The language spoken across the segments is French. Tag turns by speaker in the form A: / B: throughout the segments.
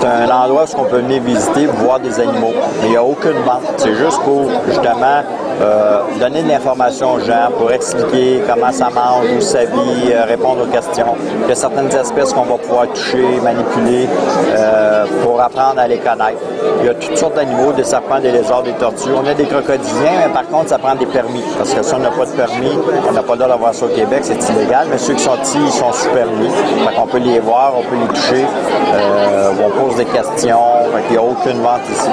A: C'est un endroit où on peut venir visiter, voir des animaux. Mais il n'y a aucune vente. C'est juste pour, justement, donner de l'information aux gens, pour expliquer comment ça mange, où ça vit, répondre aux questions. Il y a certaines espèces qu'on va pouvoir toucher, manipuler, pour apprendre à les connaître. Il y a toutes sortes d'animaux, des serpents, des lézards, des tortues. On a des crocodiliens, mais par contre, ça prend des permis. Parce que si on n'a pas de permis, on n'a pas le droit d'avoir ça au Québec, c'est illégal. Mais ceux qui sont ici, ils sont sous permis. Fait qu'on peut les voir, on peut les toucher, on pose des questions. Fait qu'il n'y a aucune vente ici.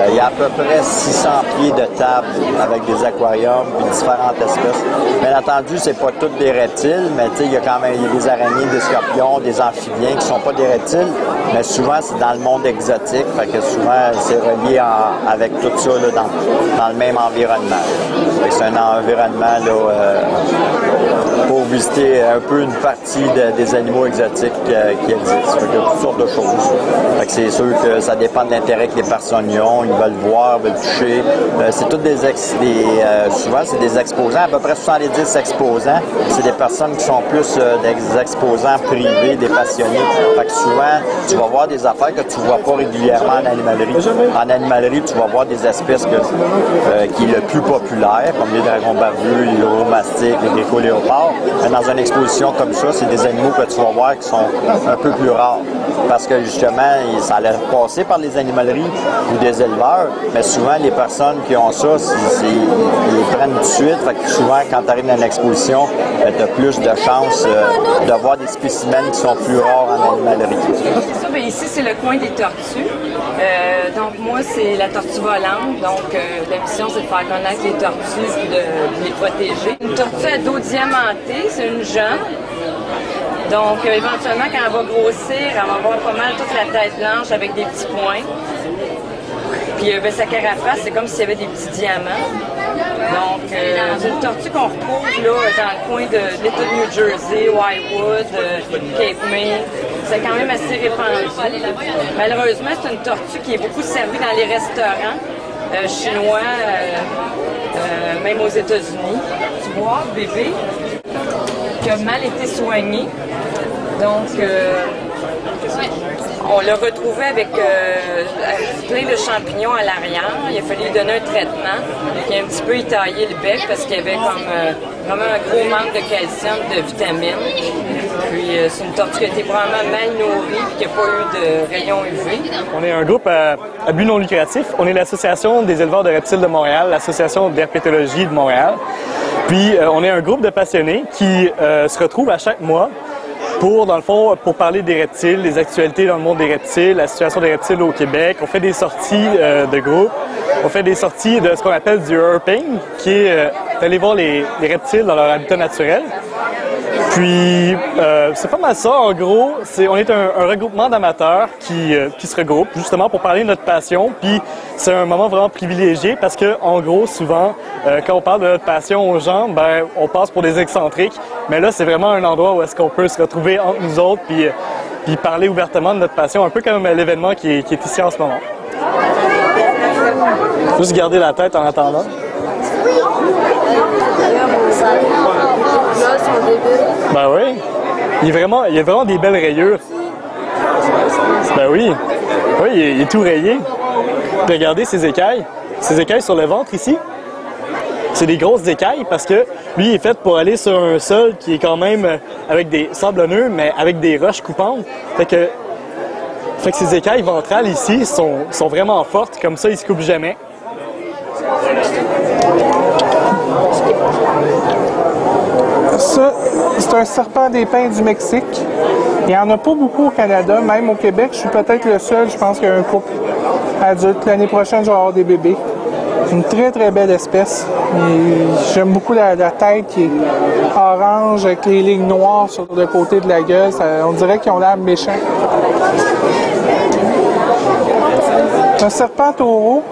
A: Il y a à peu près 600 pieds de table avec des aquariums et différentes espèces. Bien entendu, c'est pas toutes des reptiles, mais il y a quand même des araignées, des scorpions, des amphibiens qui ne sont pas des reptiles, mais souvent c'est dans le monde exotique, fait que souvent c'est relié avec tout ça là, dans le même environnement. C'est un environnement là, pour visiter un peu une partie des animaux exotiques qui existent. Fait qu'il y a toutes sortes de choses. Fait que c'est sûr que ça dépend de l'intérêt que les personnes y ont, ils veulent voir, veulent toucher. C'est toutes souvent c'est des exposants, à peu près 70 exposants. C'est des personnes qui sont plus des exposants privés, des passionnés. Fait que souvent, tu vas voir des affaires que tu ne vois pas régulièrement en animalerie. En animalerie, tu vas voir des espèces qui est le plus populaire, comme les dragons barbus, les uromastiques, les gecko-léopards. Mais dans une exposition comme ça, c'est des animaux que tu vas voir qui sont un peu plus rares. Parce que justement, ça allait passer par les animaleries ou des éleveurs, mais souvent, les personnes qui ont ça, ils les prennent tout de suite. Fait que souvent, quand tu arrives dans une exposition, tu as plus de chances de voir des spécimens qui sont plus rares en animalerie.
B: C'est ça, bien, ici, c'est le coin des tortues. Donc, moi, c'est la tortue volante. Donc, la mission, c'est de faire connaître les tortues et de les protéger. Une tortue à dos diamanté, c'est une jeune. Donc, éventuellement, quand elle va grossir, elle va avoir pas mal toute la tête blanche avec des petits points. Puis sa carapace, c'est comme s'il y avait des petits diamants. Donc, c'est une tortue qu'on retrouve là, dans le coin de l'État de New Jersey, Whitewood, Cape May. C'est quand même assez répandu. Malheureusement, c'est une tortue qui est beaucoup servie dans les restaurants chinois, même aux États-Unis. Tu vois, bébé, qui a mal été soigné. Donc, on l'a retrouvé avec plein de champignons à l'arrière. Il a fallu lui donner un traitement. Il a un petit peu étaillé le bec parce qu'il y avait comme vraiment un gros manque de calcium, de vitamines. Puis c'est une tortue qui a été probablement mal nourrie et qui n'a pas eu de rayons UV.
C: On est un groupe à but non lucratif. On est l'Association des éleveurs de reptiles de Montréal, l'Association d'herpétologie de Montréal. Puis on est un groupe de passionnés qui se retrouvent à chaque mois dans le fond, pour parler des reptiles, des actualités dans le monde des reptiles, la situation des reptiles au Québec. On fait des sorties de groupe. On fait des sorties de ce qu'on appelle du herping, qui est d'aller voir les reptiles dans leur habitat naturel. Puis, c'est pas mal ça, en gros. On est un regroupement d'amateurs qui se regroupent justement pour parler de notre passion. Puis, c'est un moment vraiment privilégié parce que, en gros, souvent, quand on parle de notre passion aux gens, ben, on passe pour des excentriques. Mais là, c'est vraiment un endroit où est-ce qu'on peut se retrouver entre nous autres puis parler ouvertement de notre passion, un peu comme l'événement qui est ici en ce moment. Juste garder la tête en attendant. Ben oui. Il y a vraiment des belles rayures. Ben oui. Oui, il est tout rayé. Regardez ces écailles. Ces écailles sur le ventre ici. C'est des grosses écailles parce que lui, il est fait pour aller sur un sol qui est quand même avec des sablonneux, mais avec des roches coupantes. Fait que ces écailles ventrales ici sont vraiment fortes. Comme ça, ils se coupent jamais.
D: Ça, c'est un serpent des pins du Mexique. Il n'y en a pas beaucoup au Canada, même au Québec. Je suis peut-être le seul, je pense qu'il y a un couple adulte. L'année prochaine, je vais avoir des bébés. Une très, très belle espèce. J'aime beaucoup la tête qui est orange avec les lignes noires sur le côté de la gueule. On dirait qu'ils ont l'air méchants. Un serpent taureau,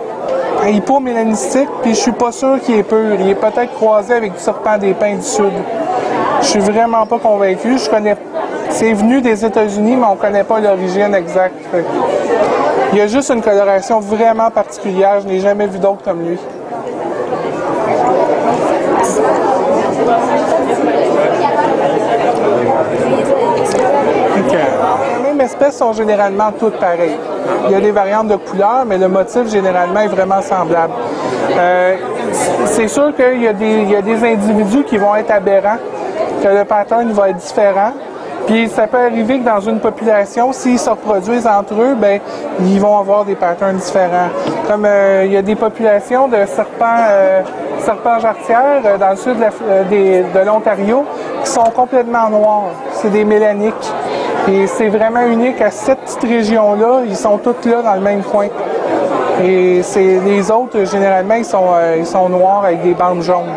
D: hypomélanistique, puis je suis pas sûr qu'il est pur. Il est peut-être croisé avec du serpent des pins du Sud. Je suis vraiment pas convaincu. C'est venu des États-Unis, mais on connaît pas l'origine exacte. Il y a juste une coloration vraiment particulière. Je n'ai jamais vu d'autre comme lui. Okay. Même espèces sont généralement toutes pareilles. Il y a des variantes de couleurs, mais le motif généralement est vraiment semblable. C'est sûr qu'il y a des individus qui vont être aberrants, que le pattern va être différent. Puis ça peut arriver que dans une population, s'ils se reproduisent entre eux, ben ils vont avoir des patterns différents. Comme il y a des populations de serpents jarretières dans le sud de l'Ontario qui sont complètement noirs. C'est des mélaniques. Et c'est vraiment unique à cette petite région-là. Ils sont tous là dans le même coin. Et les autres, généralement, ils sont noirs avec des bandes jaunes.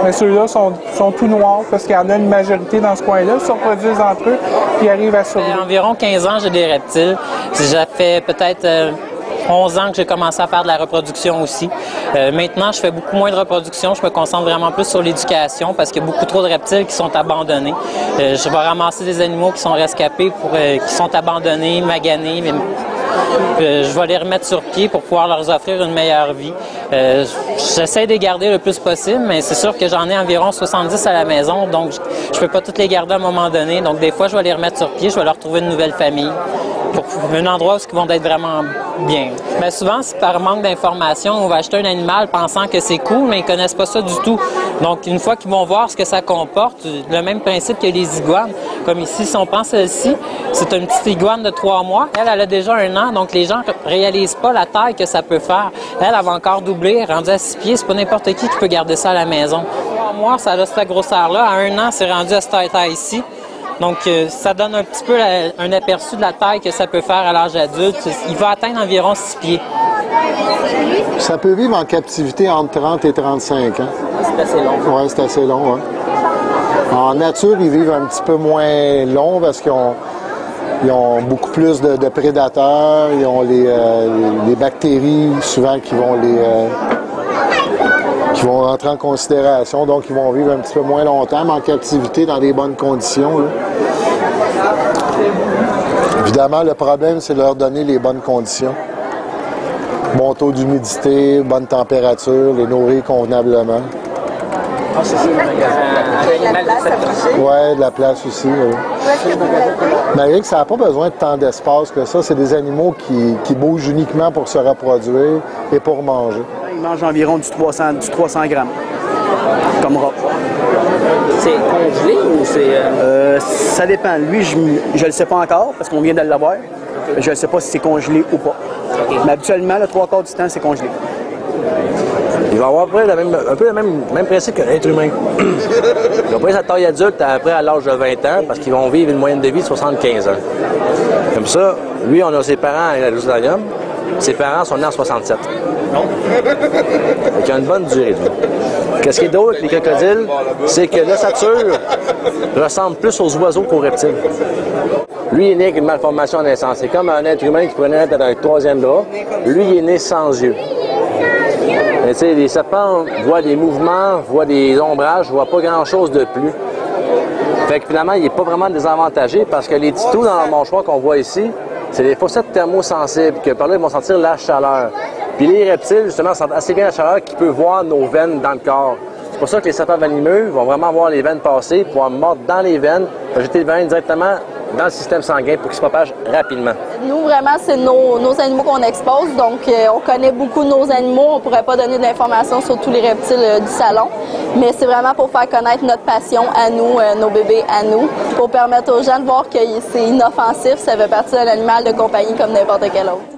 D: Mais ceux-là sont tout noirs parce qu'il y en a une majorité dans ce coin-là. Ils se reproduisent entre eux et arrivent à survivre.
E: Environ 15 ans, j'ai des reptiles. Ça fait peut-être 11 ans que j'ai commencé à faire de la reproduction aussi. Maintenant, je fais beaucoup moins de reproduction. Je me concentre vraiment plus sur l'éducation parce qu'il y a beaucoup trop de reptiles qui sont abandonnés. Je vais ramasser des animaux qui sont rescapés, qui sont abandonnés, maganés. Je vais les remettre sur pied pour pouvoir leur offrir une meilleure vie. J'essaie de les garder le plus possible, mais c'est sûr que j'en ai environ 70 à la maison, donc je ne peux pas toutes les garder à un moment donné. Donc des fois, je vais les remettre sur pied, je vais leur trouver une nouvelle famille, pour un endroit où ils vont être vraiment bien. Mais souvent, c'est par manque d'information. On va acheter un animal pensant que c'est cool, mais ils ne connaissent pas ça du tout. Donc une fois qu'ils vont voir ce que ça comporte, le même principe que les iguanes. Comme ici, si on prend celle-ci, c'est une petite iguane de 3 mois. Elle a déjà 1 an, donc les gens ne réalisent pas la taille que ça peut faire. Elle va encore doubler, rendue à 6 pieds. C'est pas n'importe qui peut garder ça à la maison. 3 mois, ça a cette grosseur-là. À 1 an, c'est rendu à cette taille ici. Donc, ça donne un petit peu un aperçu de la taille que ça peut faire à l'âge adulte. Il va atteindre environ 6 pieds.
F: Ça peut vivre en captivité entre 30 et 35 ans.
E: C'est assez long.
F: Oui, c'est assez long. Ouais. En nature, ils vivent un petit peu moins long parce qu'ils ont beaucoup plus de prédateurs. Ils ont les bactéries souvent qui vont entrer en considération, donc ils vont vivre un petit peu moins longtemps, mais en captivité, dans des bonnes conditions. Là. Évidemment, le problème, c'est de leur donner les bonnes conditions. Bon taux d'humidité, bonne température, les nourrir convenablement.
E: Ah, c'est ça,
F: oui, de la place aussi. Oui. Malgré que ça n'a pas besoin de tant d'espace que ça, c'est des animaux qui bougent uniquement pour se reproduire et pour manger.
G: Ils mangent environ du 300 grammes, comme rat.
E: C'est congelé ou c'est...
G: Ça dépend. Lui, je ne le sais pas encore parce qu'on vient de l'avoir. Okay. Je ne sais pas si c'est congelé ou pas. Okay. Mais habituellement, le 3/4 du temps, c'est congelé.
H: Il va avoir un peu le même principe qu'un être humain. Ils vont prendre sa taille adulte après à l'âge de 20 ans parce qu'ils vont vivre une moyenne de vie de 75 ans. Comme ça, lui, on a ses parents à Jérusalem. Ses parents sont nés en 67. Donc, il y a une bonne durée de vie. Qu'est-ce qui est drôle avec les crocodiles, c'est que l'ossature ressemble plus aux oiseaux qu'aux reptiles. Lui, il est né avec une malformation à naissance. C'est comme un être humain qui pourrait naître avec un 3e bras. Lui, il est né sans yeux. Mais tu sais, les serpents voient des mouvements, voient des ombrages, voient pas grand-chose de plus. Fait que finalement, il n'est pas vraiment désavantagé parce que les petits trous dans le mâchoire qu'on voit ici, c'est des fossettes thermosensibles que par là, ils vont sentir la chaleur. Puis les reptiles, justement, sentent assez bien la chaleur qu'ils peuvent voir nos veines dans le corps. C'est pour ça que les serpents venimeux vont vraiment voir les veines passer, pouvoir mordre dans les veines, jeter le venin directement dans le système sanguin pour qu'il se propage rapidement.
I: Nous, vraiment, c'est nos animaux qu'on expose, donc on connaît beaucoup nos animaux. On ne pourrait pas donner de l'information sur tous les reptiles du salon, mais c'est vraiment pour faire connaître notre passion à nous, nos bébés à nous, pour permettre aux gens de voir que c'est inoffensif, ça fait partie d'un animal de compagnie comme n'importe quel autre.